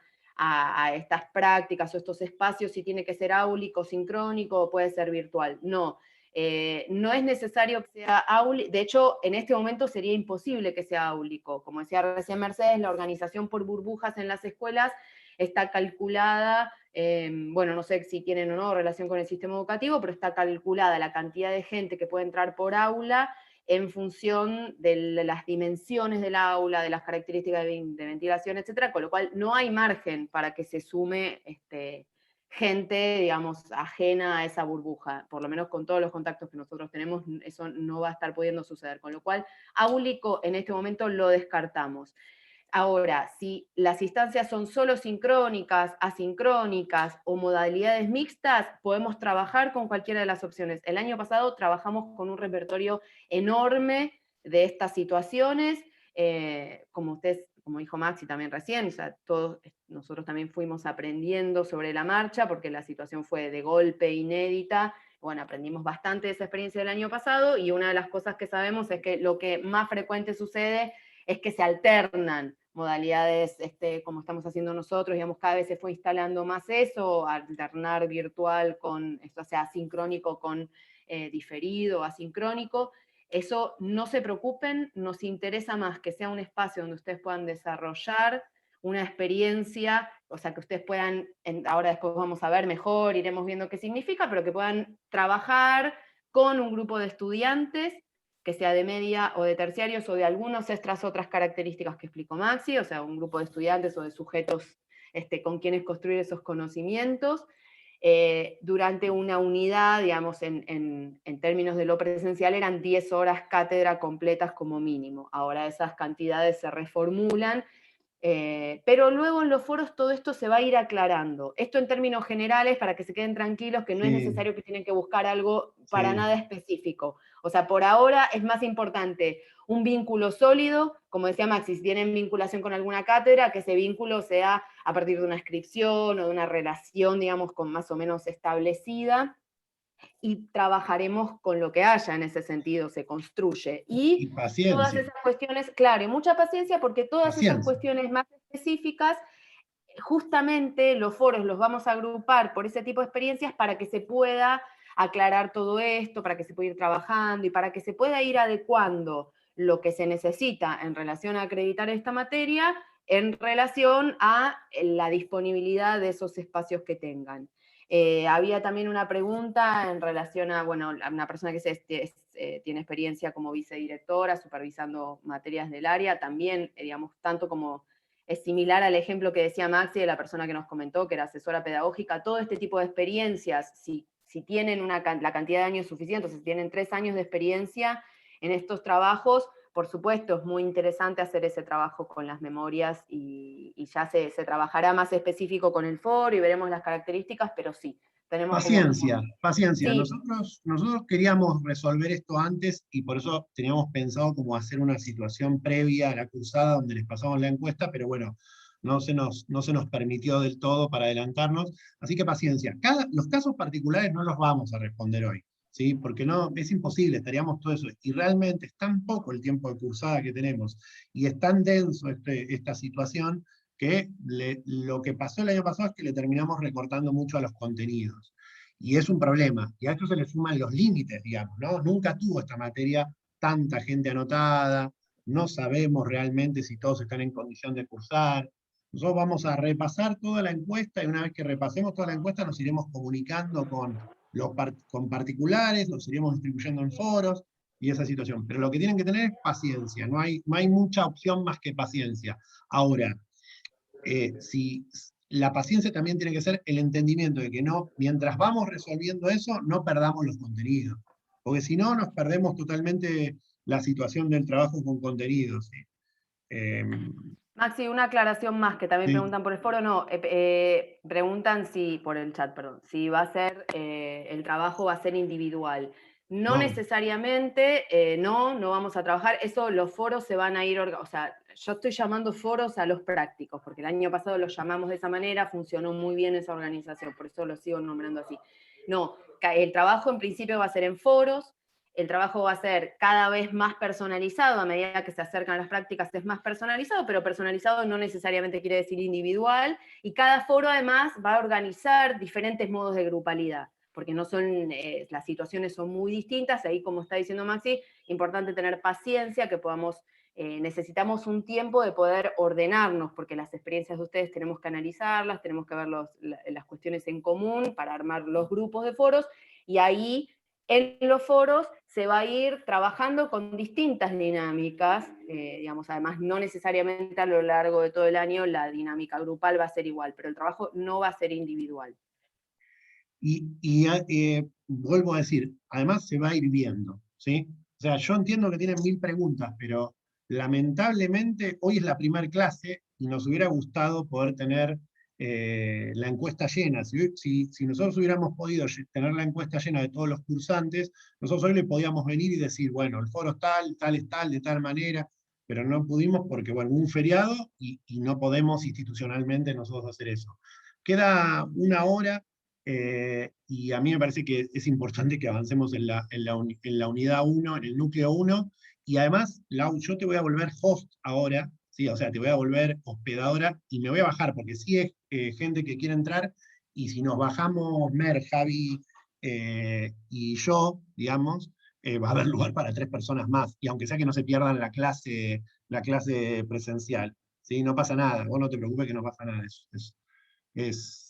estas prácticas o estos espacios, si tiene que ser áulico, sincrónico o puede ser virtual. No. No es necesario que sea áulico, de hecho en este momento sería imposible que sea áulico. Como decía recién Mercedes, la organización por burbujas en las escuelas está calculada, bueno, no sé si tienen o no relación con el sistema educativo, pero está calculada la cantidad de gente que puede entrar por aula en función de las dimensiones del aula, de las características de ventilación, etc., con lo cual no hay margen para que se sume gente, digamos, ajena a esa burbuja. Por lo menos con todos los contactos que nosotros tenemos, eso no va a estar pudiendo suceder, con lo cual áulico en este momento lo descartamos. Ahora, si las instancias son solo sincrónicas, asincrónicas o modalidades mixtas, podemos trabajar con cualquiera de las opciones. El año pasado trabajamos con un repertorio enorme de estas situaciones, como dijo Maxi también recién, o sea, nosotros también fuimos aprendiendo sobre la marcha, porque la situación fue de golpe, inédita. Bueno, aprendimos bastante de esa experiencia del año pasado, y una de las cosas que sabemos es que lo que más frecuente sucede es que se alternan modalidades, como estamos haciendo nosotros, digamos, cada vez se fue instalando más eso, alternar virtual con, o sea, asincrónico con diferido, asincrónico. Eso no se preocupen, nos interesa más que sea un espacio donde ustedes puedan desarrollar una experiencia, o sea, que ustedes puedan, ahora después vamos a ver mejor, iremos viendo qué significa, pero que puedan trabajar con un grupo de estudiantes, que sea de media o de terciarios o de algunos extras, otras características que explicó Maxi, o sea, un grupo de estudiantes o de sujetos con quienes construir esos conocimientos, durante una unidad, digamos, en términos de lo presencial, eran 10 horas cátedra completas como mínimo. Ahora esas cantidades se reformulan, pero luego en los foros todo esto se va a ir aclarando. Esto en términos generales, para que se queden tranquilos, que no es necesario que tienen que buscar algo para nada específico. O sea, por ahora es más importante un vínculo sólido, como decía Maxi, si tienen vinculación con alguna cátedra, que ese vínculo sea a partir de una inscripción o de una relación, digamos, con más o menos establecida. y trabajaremos con lo que haya en ese sentido, se construye. Y todas paciencia. esas cuestiones, claro, y mucha paciencia, porque todas esas cuestiones más específicas, justamente los foros los vamos a agrupar por ese tipo de experiencias para que se pueda aclarar todo esto, para que se pueda ir trabajando y para que se pueda ir adecuando lo que se necesita en relación a acreditar esta materia en relación a la disponibilidad de esos espacios que tengan. Había también una pregunta en relación a, bueno, a una persona que tiene experiencia como vicedirectora, supervisando materias del área, también, digamos, tanto como es similar al ejemplo que decía Maxi de la persona que nos comentó, que era asesora pedagógica, todo este tipo de experiencias, si tienen la cantidad de años suficiente, o si tienen 3 años de experiencia en estos trabajos, por supuesto, es muy interesante hacer ese trabajo con las memorias y ya se trabajará más específico con el foro y veremos las características, pero sí, tenemos paciencia. Sí. Nosotros queríamos resolver esto antes y por eso teníamos pensado como hacer una situación previa a la cursada donde les pasamos la encuesta, pero bueno, no se nos permitió del todo para adelantarnos, así que paciencia. Los casos particulares no los vamos a responder hoy, ¿sí? Porque no, es imposible, estaríamos todo eso, y realmente es tan poco el tiempo de cursada que tenemos, y es tan denso esta situación, que lo que pasó el año pasado es que le terminamos recortando mucho a los contenidos. Y es un problema, y a esto se le suman los límites, digamos, ¿no? Nunca tuvo esta materia tanta gente anotada, no sabemos realmente si todos están en condición de cursar. Nosotros vamos a repasar toda la encuesta, y una vez que repasemos toda la encuesta nos iremos comunicando con particulares, los iremos distribuyendo en foros, y esa situación. Pero lo que tienen que tener es paciencia, no hay mucha opción más que paciencia. Ahora, si la paciencia también tiene que ser el entendimiento de que no, mientras vamos resolviendo eso, no perdamos los contenidos, porque si no nos perdemos totalmente la situación del trabajo con contenidos. Maxi, una aclaración más, que también sí. Preguntan por el foro, no, preguntan por el chat, perdón, si va a ser, el trabajo va a ser individual. No necesariamente, no vamos a trabajar, eso los foros se van a ir, o sea, yo estoy llamando foros a los prácticos, porque el año pasado los llamamos de esa manera, funcionó muy bien esa organización, por eso lo sigo nombrando así. No, el trabajo en principio va a ser en foros, el trabajo va a ser cada vez más personalizado, a medida que se acercan las prácticas es más personalizado, pero personalizado no necesariamente quiere decir individual, y cada foro además va a organizar diferentes modos de grupalidad, porque no son, las situaciones son muy distintas, ahí como está diciendo Maxi, importante tener paciencia, que podamos, necesitamos un tiempo de poder ordenarnos, porque las experiencias de ustedes tenemos que analizarlas, tenemos que ver las cuestiones en común para armar los grupos de foros, y ahí en los foros se va a ir trabajando con distintas dinámicas, digamos, además no necesariamente a lo largo de todo el año la dinámica grupal va a ser igual, pero el trabajo no va a ser individual. Y vuelvo a decir, además se va a ir viendo, ¿sí? O sea, yo entiendo que tienen 1000 preguntas, pero lamentablemente hoy es la primera clase y nos hubiera gustado poder tener la encuesta llena. Si nosotros hubiéramos podido tener la encuesta llena de todos los cursantes, nosotros hoy le podíamos venir y decir, bueno, el foro es tal, de tal manera, pero no pudimos porque, bueno, hubo un feriado y no podemos institucionalmente nosotros hacer eso. Queda 1 hora. Y a mí me parece que es importante que avancemos en la unidad 1, en el núcleo 1, y además, Lau, yo te voy a volver host ahora, ¿sí? O sea, te voy a volver hospedadora, y me voy a bajar, porque sí es gente que quiere entrar, y si nos bajamos Mer, Javi y yo, digamos, va a haber lugar para 3 personas más, y aunque sea que no se pierdan la clase presencial, ¿sí? No pasa nada, vos no te preocupes que no pasa nada, es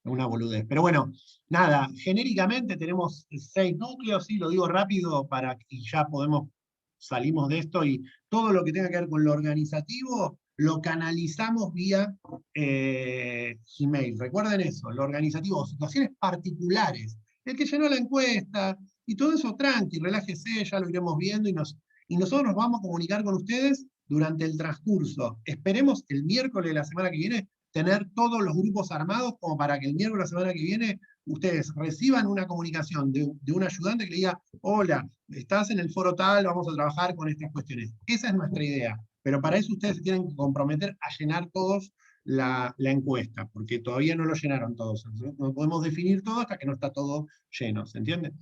una boludez. Pero bueno, nada, genéricamente tenemos 6 núcleos, sí, lo digo rápido y ya salimos de esto, y todo lo que tenga que ver con lo organizativo lo canalizamos vía Gmail. Recuerden eso, lo organizativo, situaciones particulares. El que llenó la encuesta, y todo eso tranqui, relájese, ya lo iremos viendo, y nosotros nos vamos a comunicar con ustedes durante el transcurso. Esperemos el miércoles de la semana que viene tener todos los grupos armados, como para que el miércoles de la semana que viene ustedes reciban una comunicación de un ayudante que le diga, hola, estás en el foro tal, vamos a trabajar con estas cuestiones. Esa es nuestra idea, pero para eso ustedes se tienen que comprometer a llenar todos la encuesta, porque todavía no lo llenaron todos. No podemos definir todo hasta que no está todo lleno, ¿se entiende?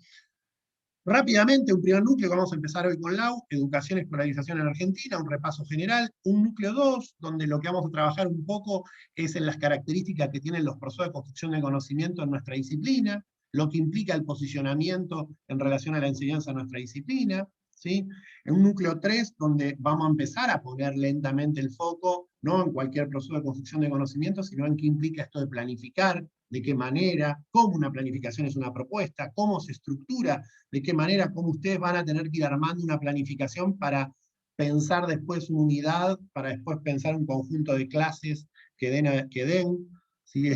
Rápidamente, un primer núcleo que vamos a empezar hoy con Lau, educación y escolarización en Argentina, un repaso general. Un núcleo 2, donde lo que vamos a trabajar un poco es en las características que tienen los procesos de construcción de conocimiento en nuestra disciplina, lo que implica el posicionamiento en relación a la enseñanza en nuestra disciplina, ¿sí? En un núcleo 3, donde vamos a empezar a poner lentamente el foco, no en cualquier proceso de construcción de conocimiento, sino en qué implica esto de planificar, de qué manera, cómo una planificación es una propuesta, cómo se estructura, de qué manera, cómo ustedes van a tener que ir armando una planificación para pensar después una unidad, para después pensar un conjunto de clases que den. ¿Sí?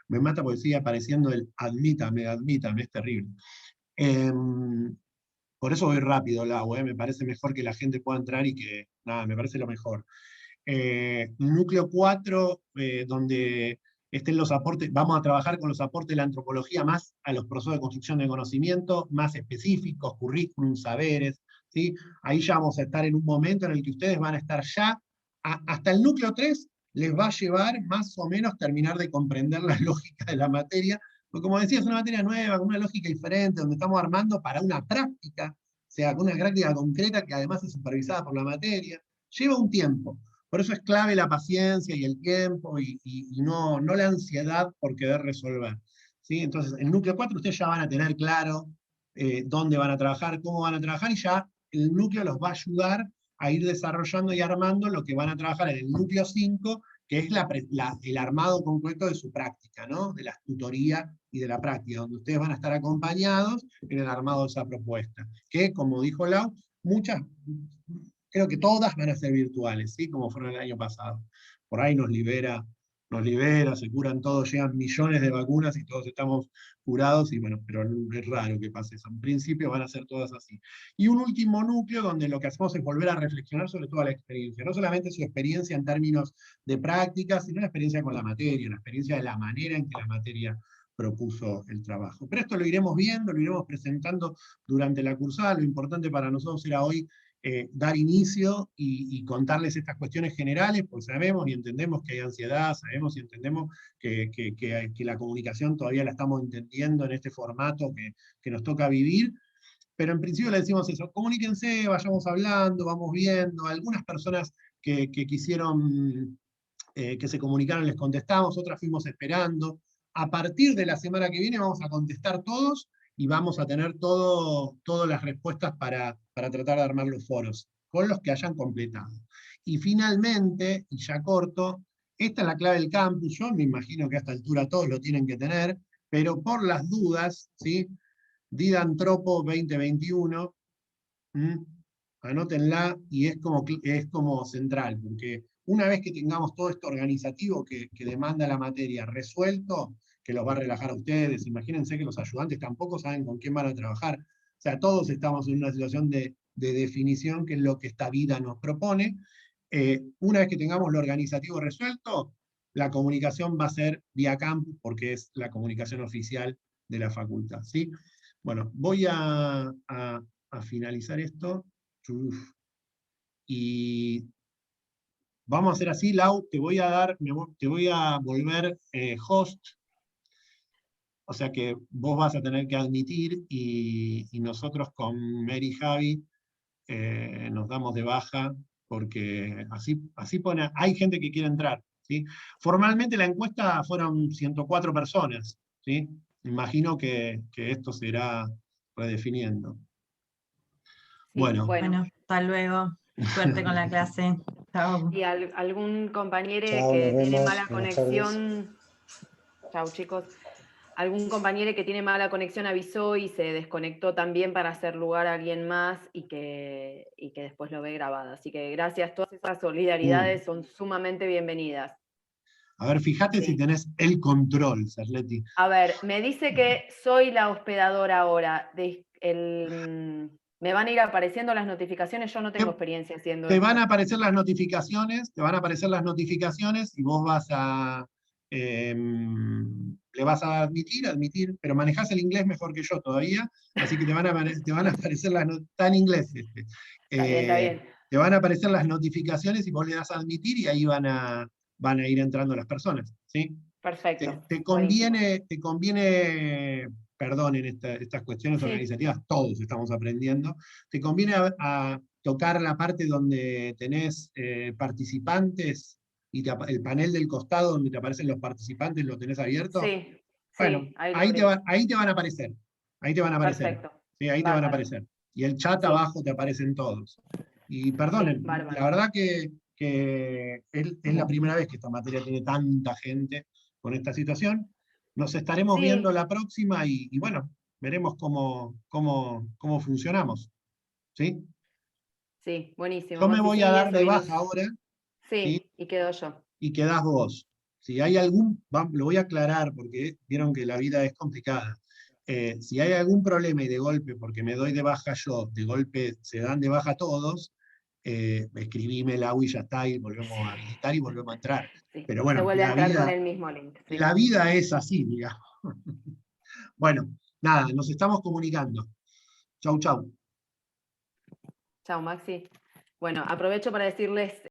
Me mata porque sigue apareciendo el admítame, es terrible. Por eso voy rápido, Lau, me parece mejor que la gente pueda entrar y que, nada, me parece lo mejor. Núcleo 4, donde estén los aportes, vamos a trabajar con los aportes de la antropología más a los procesos de construcción de conocimiento, más específicos, currículum, saberes, ¿sí? Ahí ya vamos a estar en un momento en el que ustedes van a estar ya, hasta el núcleo 3 les va a llevar más o menos terminar de comprender la lógica de la materia, porque como decía, es una materia nueva, con una lógica diferente, donde estamos armando para una práctica, o sea, con una práctica concreta que además es supervisada por la materia. Lleva un tiempo. Por eso es clave la paciencia y el tiempo y no la ansiedad por querer resolver, ¿sí? Entonces, en el núcleo 4 ustedes ya van a tener claro dónde van a trabajar, cómo van a trabajar, y ya el núcleo los va a ayudar a ir desarrollando y armando lo que van a trabajar en el núcleo 5, que es el armado concreto de su práctica, ¿no? De la tutoría y de la práctica, donde ustedes van a estar acompañados en el armado de esa propuesta, que, como dijo Lau, creo que todas van a ser virtuales, ¿sí? Como fueron el año pasado. Por ahí nos libera, se curan todos, llegan millones de vacunas y todos estamos curados, y bueno, pero es raro que pase eso. En principio van a ser todas así. Y un último núcleo donde lo que hacemos es volver a reflexionar sobre toda la experiencia. No solamente su experiencia en términos de práctica, sino la experiencia con la materia, la experiencia de la manera en que la materia propuso el trabajo. Pero esto lo iremos viendo, lo iremos presentando durante la cursada. Lo importante para nosotros era hoy dar inicio y contarles estas cuestiones generales, pues sabemos y entendemos que hay ansiedad, sabemos y entendemos que la comunicación todavía la estamos entendiendo en este formato que nos toca vivir, pero en principio le decimos eso: comuníquense, vayamos hablando, vamos viendo. Algunas personas que quisieron que se comunicaron les contestamos, otras fuimos esperando. A partir de la semana que viene vamos a contestar todos, y vamos a tener todas las respuestas para tratar de armar los foros, con los que hayan completado. Y finalmente, y ya corto, esta es la clave del campus. Yo me imagino que a esta altura todos lo tienen que tener, pero por las dudas, ¿sí? Didantropo 2021, anótenla, y es como central, porque una vez que tengamos todo esto organizativo que demanda la materia resuelto, que los va a relajar a ustedes. Imagínense que los ayudantes tampoco saben con quién van a trabajar. O sea, todos estamos en una situación de definición, que es lo que esta vida nos propone. Una vez que tengamos lo organizativo resuelto, la comunicación va a ser vía campus, porque es la comunicación oficial de la facultad, ¿sí? Bueno, voy a finalizar esto. Y vamos a hacer así, Lau, te voy a volver host. O sea que vos vas a tener que admitir, y nosotros con Mary y Javi nos damos de baja, porque así pone, hay gente que quiere entrar, ¿sí? Formalmente la encuesta fueron 104 personas, ¿sí? Imagino que esto se irá redefiniendo. Sí, Bueno, hasta luego. Suerte con la clase. Chao. Y algún compañero Chao, que nos tiene vemos. mala Buenas conexión. Chao, chicos. Algún compañero que tiene mala conexión avisó y se desconectó también para hacer lugar a alguien más, y que después lo ve grabado. Así que gracias, todas esas solidaridades son sumamente bienvenidas. A ver, fíjate si tenés el control, Sarleti. A ver, me dice que soy la hospedadora ahora. Me van a ir apareciendo las notificaciones, yo no tengo experiencia haciendo Te esto. van a aparecer las notificaciones, y vos vas a... le vas a admitir, pero manejás el inglés mejor que yo todavía, así que te van a aparecer las notificaciones, está en inglés Está bien. te van a aparecer las notificaciones y vos le das a admitir, y ahí van a van a ir entrando las personas, ¿sí? Perfecto. Te buenísimo. conviene, perdón, en estas cuestiones Sí. organizativas, todos estamos aprendiendo, te conviene a tocar la parte donde tenés participantes y el panel del costado donde te aparecen los participantes, ¿lo tenés abierto? Sí, Bueno, sí, ahí lo ahí abrí. ahí te van a aparecer. Ahí te van a aparecer. Perfecto. Sí, ahí te van a Bárbaro. aparecer. Y el chat Sí. abajo te aparecen todos. Y perdonen, bárbaro. la verdad que es la primera vez que esta materia tiene tanta gente con esta situación. Nos estaremos Sí. viendo la próxima y bueno, veremos cómo funcionamos. ¿Sí? Sí, buenísimo. Yo me Maxi, voy sí, a dar eso, de y baja ahora, ¿sí? Sí, y quedo yo. Y quedás vos. Si hay lo voy a aclarar porque vieron que la vida es complicada. Si hay algún problema y de golpe, porque me doy de baja yo, de golpe se dan de baja todos, escribime la y ya está, y volvemos a habilitar y volvemos a entrar. Sí, Pero se bueno, vuelve a entrar con el mismo link. Sí. la vida es así, digamos. Bueno, nada, nos estamos comunicando. Chau, chau. Chao, Maxi. Bueno, aprovecho para decirles